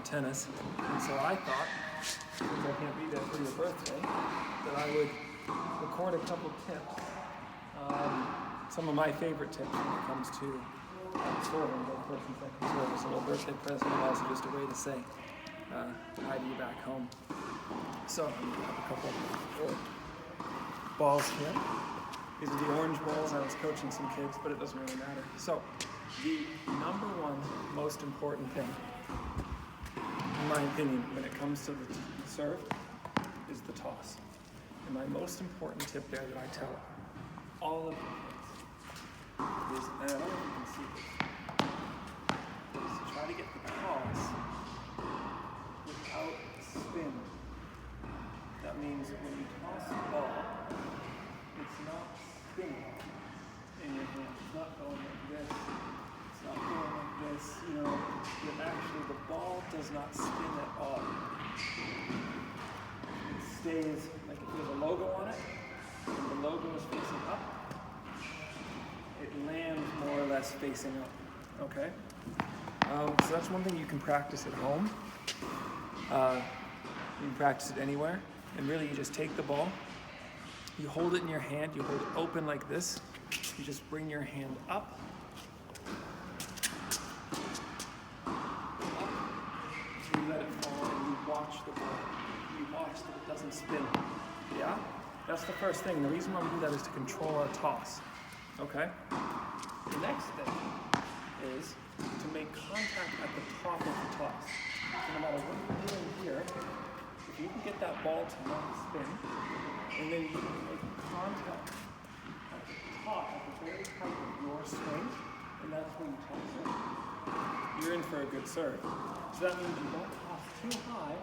tennis. And so I thought, since I can't be there for your birthday, that I would record a couple tips. Some of my favorite tips when it comes to serving, both first and second service. A little birthday present, and also just a way to say hi to you back home. So I'm going to have a couple balls here. These are the orange balls. I was coaching some kids, but it doesn't really matter. So the number one most important thing, in my opinion, when it comes to the serve, is the toss. And my most important tip there that I tell all of you is, and I don't know if you can see this, is to try to get the toss without spin. That means that when you toss the ball, it's not spinning in your hand. It's not going like this. It's not going like this. You know, that actually the ball does not spin at all. It stays, like if there's a logo on it, and the logo is facing up, it lands more or less facing up, okay? So that's one thing you can practice at home. You can practice it anywhere. And really you just take the ball, you hold it in your hand, you hold it open like this, you just bring your hand up, you let it fall, and you watch the ball. You watch that it doesn't spin, yeah? That's the first thing. The reason why we do that is to control our toss, okay? The next thing is to make contact at the top of the toss. So no matter what you're doing here, if you can get that ball to not spin, and then you can make contact at the top, at the very height of your swing, and that's when you toss it, you're in for a good serve. So that means you don't toss too high,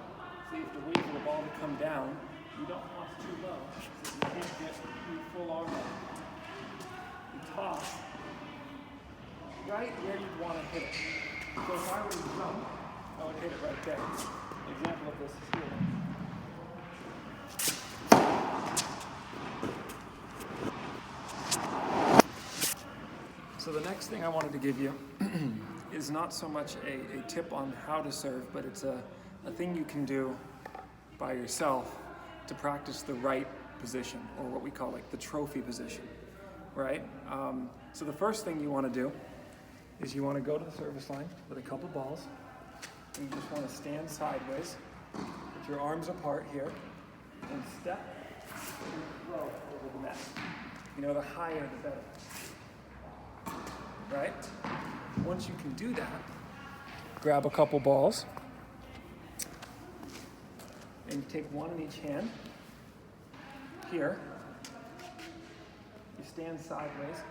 so you have to wait for the ball to come down. You don't toss too low, so you can't get your full arm up. You toss right where you'd want to hit it. So if I were to jump, I would hit it right there. An example of this is here. So the next thing I wanted to give you is not so much a tip on how to serve, but it's a thing you can do by yourself to practice the right position, or what we call like the trophy position, right? So the first thing you want to do is you want to go to the service line with a couple balls, and you just want to stand sideways with your arms apart here and step and throw over the net. You know, the higher the better. Right? Once you can do that, grab a couple balls and you take one in each hand. Here, you stand sideways,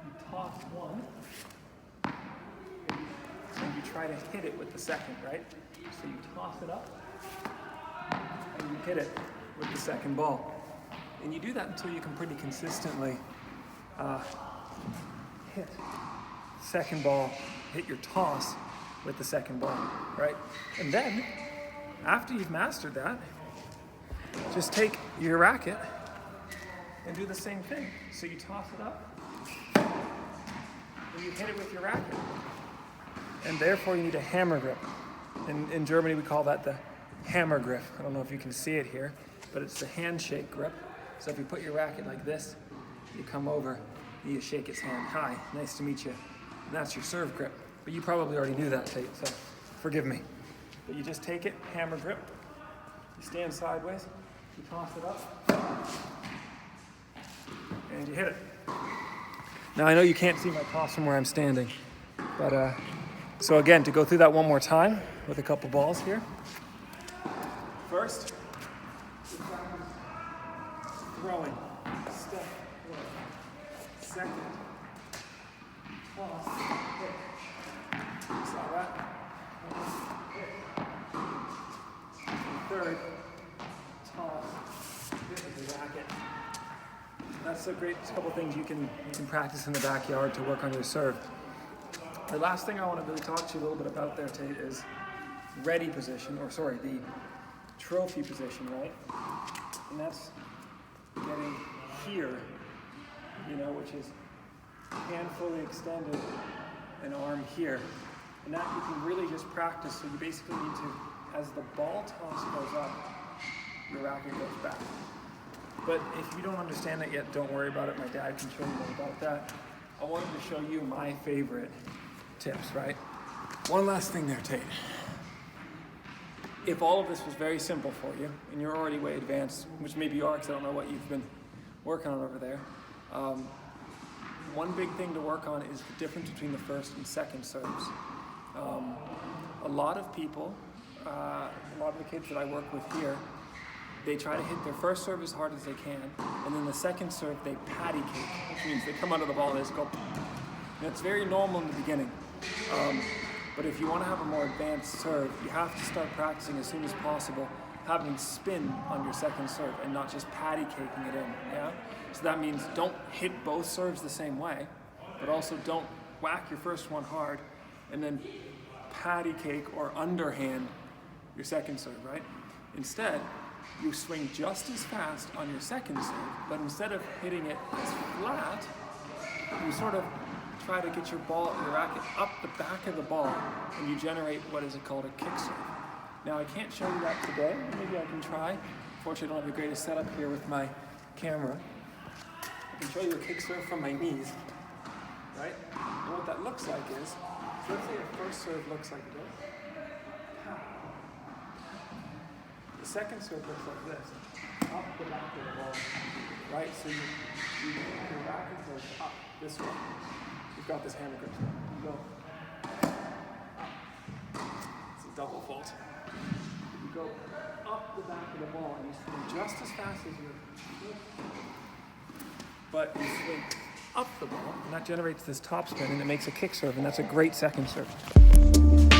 you toss one, and you try to hit it with the second, right? So you toss it up and you hit it with the second ball. And you do that until you can pretty consistently hit second ball, hit your toss with the second ball, right? And then, after you've mastered that, just take your racket and do the same thing. So you toss it up, and you hit it with your racket. And therefore you need a hammer grip. In Germany we call that the hammer grip. I don't know if you can see it here, but it's the handshake grip. So if you put your racket like this, you come over, you shake its hand. Hi, nice to meet you. And that's your serve grip. But you probably already knew that, Tate, so forgive me. But you just take it, hammer grip, you stand sideways, you toss it up, and you hit it. Now I know you can't see my toss from where I'm standing, but so again, to go through that one more time with a couple balls here. First, throwing, step, second, toss, hit. You saw that? Hit. Third, toss, hit with the racket. That's a great couple things you can practice in the backyard to work on your serve. The last thing I want to really talk to you a little bit about there, Tate, is ready position, the trophy position, right? And that's getting here, which is hand fully extended and arm here. And that you can really just practice. So you basically need to, as the ball toss goes up, your racket goes back. But if you don't understand it yet, don't worry about it. My dad can show you more about that. I wanted to show you my favorite tips, right? One last thing there, Tate. If all of this was very simple for you, and you're already way advanced, which maybe you are because I don't know what you've been working on over there, one big thing to work on is the difference between the first and second serves. A lot of people, a lot of the kids that I work with here, they try to hit their first serve as hard as they can, and then the second serve they patty cake, which means they come under the ball and they just go. And it's very normal in the beginning. But if you want to have a more advanced serve, you have to start practicing as soon as possible, having spin on your second serve and not just patty caking it in, yeah? So that means don't hit both serves the same way, but also don't whack your first one hard and then patty cake or underhand your second serve, right? Instead, you swing just as fast on your second serve, but instead of hitting it as flat, you sort of try to get your racket up the back of the ball, and you generate what is called a kick serve. Now I can't show you that today. Maybe I can try. Unfortunately, I don't have the greatest setup here with my camera. I can show you a kick serve from my knees, right? And what that looks like is, so let's say your first serve looks like this. The second serve looks like this, up the back of the ball, right? So your racket goes up this way. You've got this hammer grip. You go up. It's a double fault. You go up the back of the ball and you swing just as fast as you, but you swing up the ball, and that generates this top spin and it makes a kick serve, and that's a great second serve.